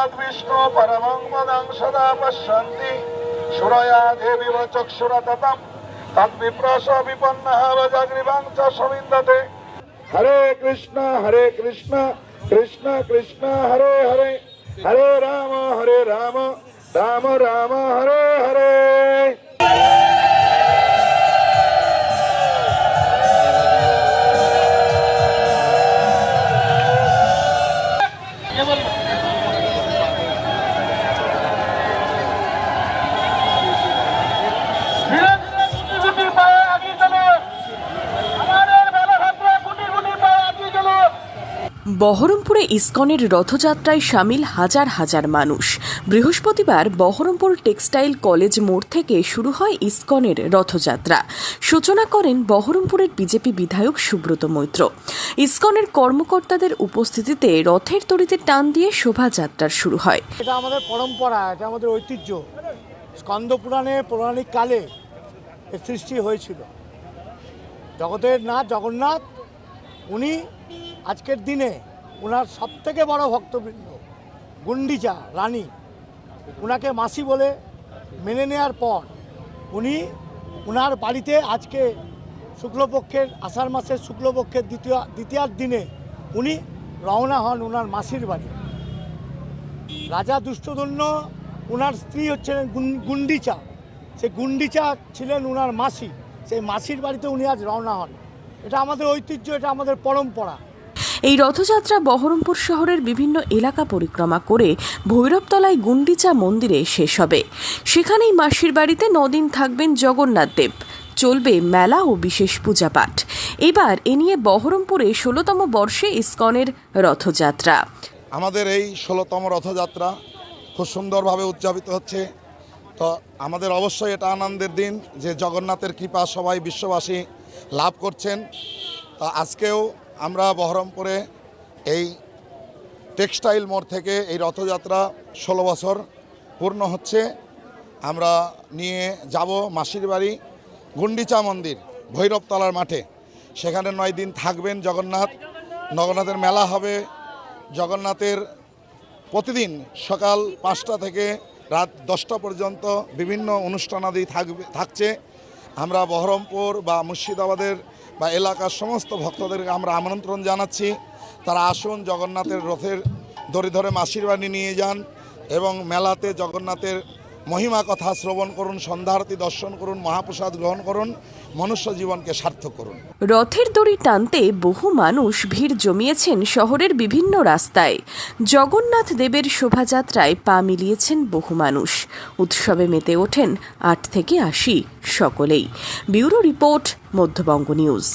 तद्विष्णु परमं पदं सदा पश्यन्ति सुरया देवी चक्षुरततं तद्विप्रस विपन्नः वजग्रीवं च सविन्दते। हरे कृष्ण कृष्ण कृष्ण हरे हरे, हरे राम राम राम हरे हरे। বহরমপুরে ইসকনের রথযাত্রায় সামিল হাজার হাজার মানুষ। বৃহস্পতিবার বহরমপুর টেক্সটাইল কলেজ মোড় থেকে শুরু হয় ইসকনের রথযাত্রা। সূচনা করেন বহরমপুরের বিজেপি বিধায়ক সুব্রত মৈত্র। ইসকনের কর্মকর্তাদের উপস্থিতিতে রথের দড়িতে টান দিয়ে শোভাযাত্রার শুরু হয়। এটা আমাদের পরম্পরা, এটা আমাদের ঐতিহ্য। স্কন্দ পুরাণে পৌরাণিক কালে এর সৃষ্টি হয়েছিল। জগতের নাথ জগন্নাথ, উনি আজকের দিনে ওনার সবথেকে বড় ভক্তবৃন্দ গুন্ডিচা রানী, ওনাকে মাসি বলে মেনে নেওয়ার পর উনি ওনার বাড়িতে আজকে শুক্লপক্ষের আষাঢ় মাসের শুক্লপক্ষের দ্বিতীয়ার দিনে উনি রওনা হন ওনার মাসির বাড়ি। রাজা দুষ্টদন্য ওনার স্ত্রী হচ্ছেন গুন্ডিচা, সেই গুন্ডিচা ছিলেন ওনার মাসি, সেই মাসির বাড়িতে উনি আজ রওনা হন। এটা আমাদের ঐতিহ্য, এটা আমাদের পরম্পরা। এই রথযাত্রা বহরমপুর শহরের বিভিন্ন এলাকা পরিক্রমা করে ভৈরবতলায় গুন্ডিচা মন্দিরে শেষ হবে। সেখানেই মাসির বাড়িতে 9 দিন থাকবেন জগন্নাথ দেব। চলবে মেলা ও বিশেষ পূজাপাঠ। এবার এ নিয়ে বহরমপুরে 16তম বর্ষে ইসকনের রথযাত্রা। আমাদের এই 16তম রথযাত্রা খুব সুন্দরভাবে উদযাপিত হচ্ছে। তো আমাদের অবশ্যই এটা আনন্দের দিন যে জগন্নাথের কৃপা সবাই বিশ্ববাসী লাভ করছেন। তো আজকেও আমরা বহরমপুরে এই টেক্সটাইল মোড় থেকে এই রথযাত্রা 16 বছর পূর্ণ হচ্ছে। আমরা নিয়ে যাব মাসির বাড়ি গুন্ডিচা মন্দির ভৈরবতলার মাঠে। সেখানে 9 দিন থাকবেন জগন্নাথের মেলা হবে। জগন্নাথের প্রতিদিন সকাল 5টা থেকে রাত 10টা পর্যন্ত বিভিন্ন অনুষ্ঠানাদি থাকছে। আমরা বহরমপুর বা মুর্শিদাবাদের বা এলাকার সমস্ত ভক্তদেরকে আমরা আমন্ত্রণ জানাচ্ছি, তারা আসুন, জগন্নাথের রথের দড়ি ধরে মাসির বাড়ি নিয়ে যান এবং মেলাতে জগন্নাথের মহিমা কথা শ্রবণ করুন, সন্ধ্যারতি দর্শন করুন, মহাপ্রসাদ গ্রহণ করুন, মনুষ্য জীবনকে সার্থক করুন। রথের দড়ি টানতে বহু মানুষ ভিড় জমিয়েছেন শহরের বিভিন্ন রাস্তায়। জগন্নাথ দেবের শোভাযাত্রায় পা মিলিয়েছেন বহু মানুষ। উৎসবে মেতে ওঠেন 8 থেকে 80 সকলেই। Bureau report, Madhyabanga news.